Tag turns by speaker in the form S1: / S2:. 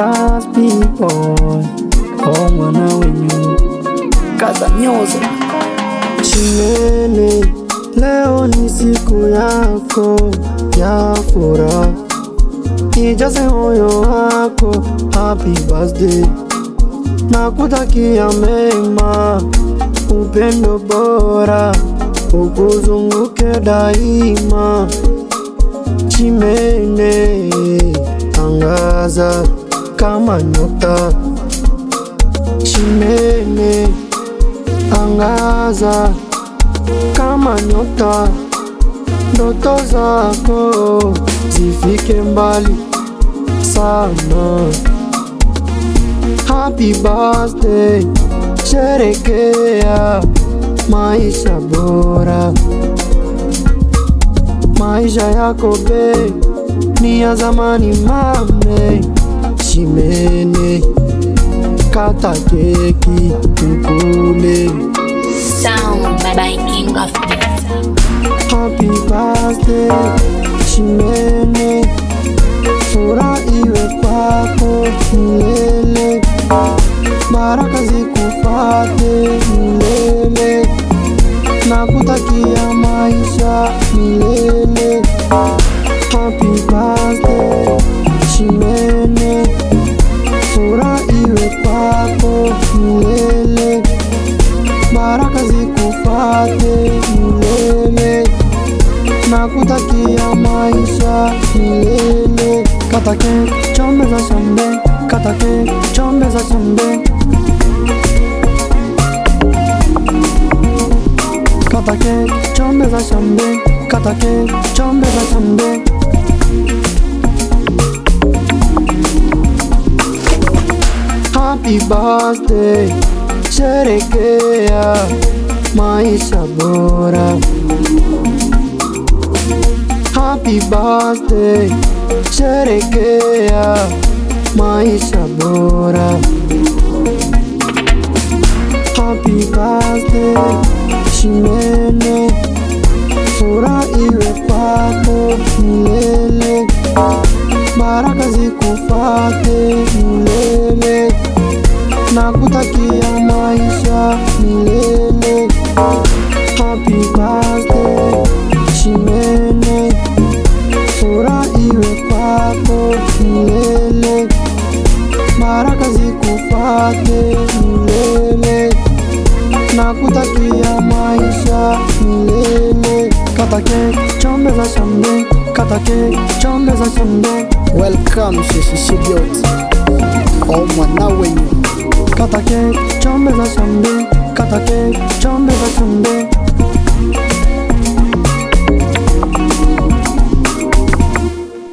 S1: Crosby boy, oh mwana wenyu Kaza Music. Chimene, leo ni siku yako ya furaha, ijaze moyo wako happy birthday. Nakutakia mema, upendo bora ukuzunguke daima. Chimene, angaza kama nyota. Chimene, angaza kama nyota. Ndoto zako zifike mbali sana. Happy birthday, sherekea maisha bora. Maisha yako be ni ya zamani mame. Chimene, kata keki tukule.
S2: Sound by King of Beats.
S1: Happy birthday, Chimene, furaha iwe kwako milele. Baraka zikufate milele. Nakutakia maisha milele. Happy birthday, Chimene, furaha iwe kwako milele. Baraka zikufate milele. Nakutakia maisha milele. Kata keki, chombeza shambe. Kata keki, chombeza shambe. Kata keki, chombeza shambe. Kata keki, chombeza shambe. Happy birthday, sherekea maisha bora. Happy birthday, sherekea maisha bora. Happy birthday, Chimene, furaha iwe kwako milele. Baraka zikufate milele. Nakutakia maisha milele. Happy birthday, Chimene, furaha iwe kwako milele. Baraka zikufate milele. Nakutakia maisha milele. Kata keki, chombeza shambe. Kata keki, chombeza shambe.
S3: Welcome Shishishibiyot, oh mwana wenyu.
S1: Kata keki, chombeza shambe. Kata keki, chombeza